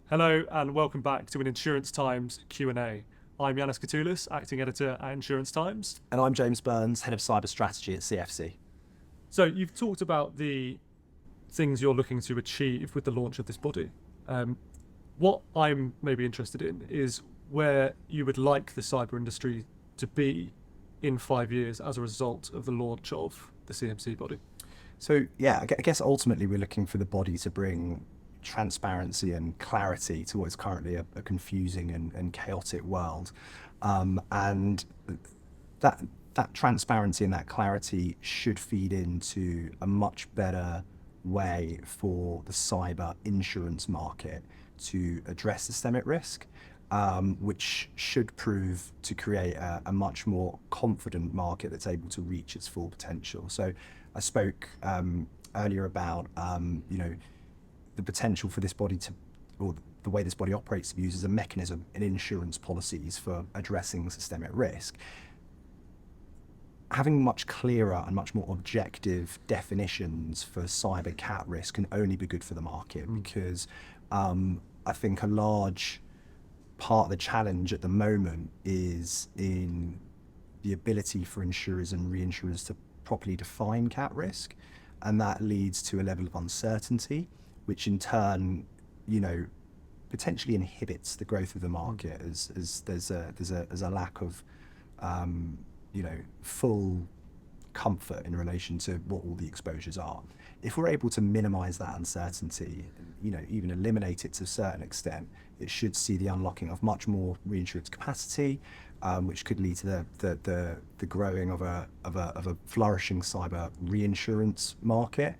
Hello and welcome back to an Insurance Times Q&A. I'm Yanis Katoulis, acting editor at Insurance Times. And I'm James Burns, head of cyber strategy at CFC. So you've talked about the things you're looking to achieve with the launch of this body. What I'm maybe interested in is where you would like the cyber industry to be in 5 years as a result of the launch of the CMC body. So yeah, I guess ultimately we're looking for the body to bring transparency and clarity to what is currently a confusing and chaotic world. And that transparency and that clarity should feed into a much better way for the cyber insurance market to address systemic risk, which should prove to create a much more confident market that's able to reach its full potential. So I spoke earlier about the potential for this body to, or the way this body operates, to be used as a mechanism in insurance policies for addressing systemic risk. Having much clearer and much more objective definitions for cyber cat risk can only be good for the market, because I think a large part of the challenge at the moment is in the ability for insurers and reinsurers to properly define cat risk, and that leads to a level of uncertainty, which in turn, potentially inhibits the growth of the market, as there's a lack of full comfort in relation to what all the exposures are. If we're able to minimize that uncertainty, even eliminate it to a certain extent, it should see the unlocking of much more reinsurance capacity, which could lead to the growing of a flourishing cyber reinsurance market,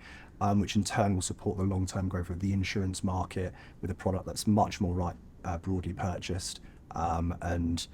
which in turn will support the long-term growth of the insurance market with a product that's much more broadly purchased, and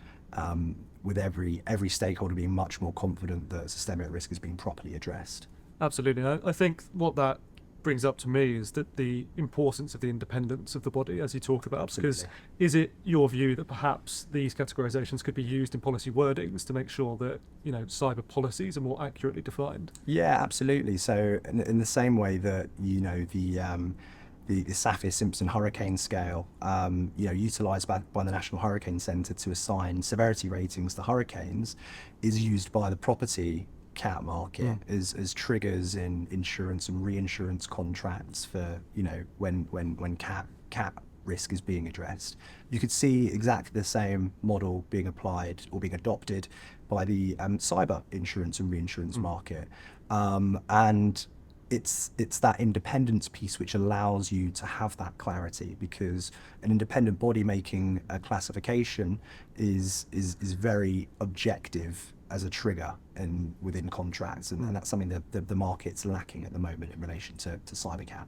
with every stakeholder being much more confident that systemic risk is being properly addressed. Absolutely. I think what that brings up to me is that the importance of the independence of the body, as you talk about. Absolutely. Because is it your view that perhaps these categorizations could be used in policy wordings to make sure that cyber policies are more accurately defined? Yeah, absolutely. So in the same way that the Saffir-Simpson hurricane scale, utilised by the National Hurricane Centre to assign severity ratings to hurricanes, is used by the property cat market as triggers in insurance and reinsurance contracts for when cat risk is being addressed. You could see exactly the same model being applied or being adopted by the cyber insurance and reinsurance market, and it's that independence piece which allows you to have that clarity, because an independent body making a classification is very objective as a trigger and within contracts, and that's something that the market's lacking at the moment in relation to cybercat.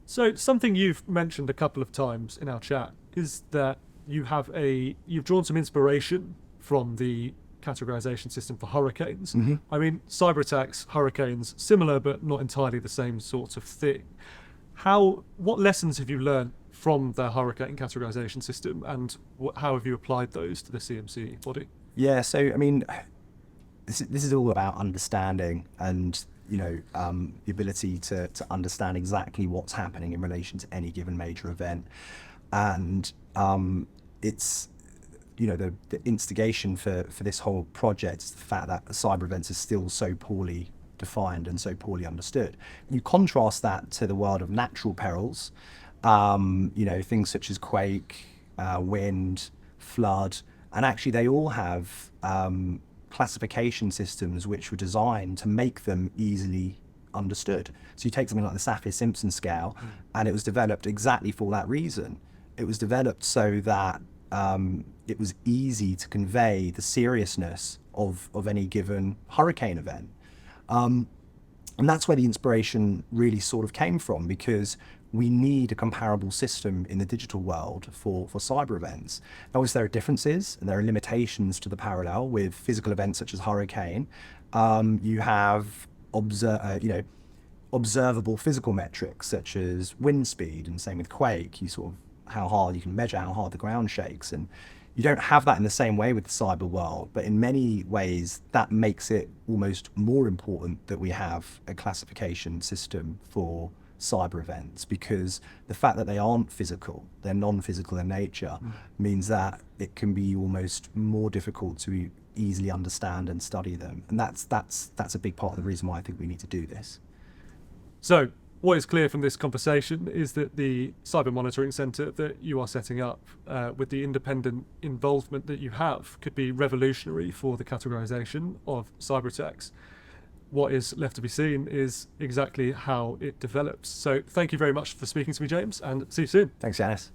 So something you've mentioned a couple of times in our chat is that you've drawn some inspiration from the categorization system for hurricanes. I mean, cyber attacks, hurricanes, similar but not entirely the same sort of thing. What lessons have you learned from the hurricane categorization system, and how have you applied those to the CMC body? Yeah, so I mean, this is all about understanding and the ability to understand exactly what's happening in relation to any given major event, and it's the instigation for this whole project is the fact that cyber events are still so poorly defined and so poorly understood. You contrast that to the world of natural perils, things such as quake, wind, flood, and actually they all have classification systems which were designed to make them easily understood. So you take something like the Saffir-Simpson scale, and it was developed exactly for that reason. It was developed so that it was easy to convey the seriousness of any given hurricane event. And that's where the inspiration really sort of came from, because we need a comparable system in the digital world for cyber events. Now, obviously, there are differences and there are limitations to the parallel with physical events such as hurricane. You have observable physical metrics such as wind speed, and same with quake. You can measure how hard the ground shakes, and you don't have that in the same way with the cyber world. But in many ways, that makes it almost more important that we have a classification system for cyber events, because the fact that they aren't physical, they're non-physical in nature, means that it can be almost more difficult to easily understand and study them. And that's a big part of the reason why I think we need to do this. So what is clear from this conversation is that the Cyber Monitoring Centre that you are setting up, with the independent involvement that you have, could be revolutionary for the categorisation of cyber attacks. What is left to be seen is exactly how it develops. So thank you very much for speaking to me, James, and see you soon. Thanks, Janice.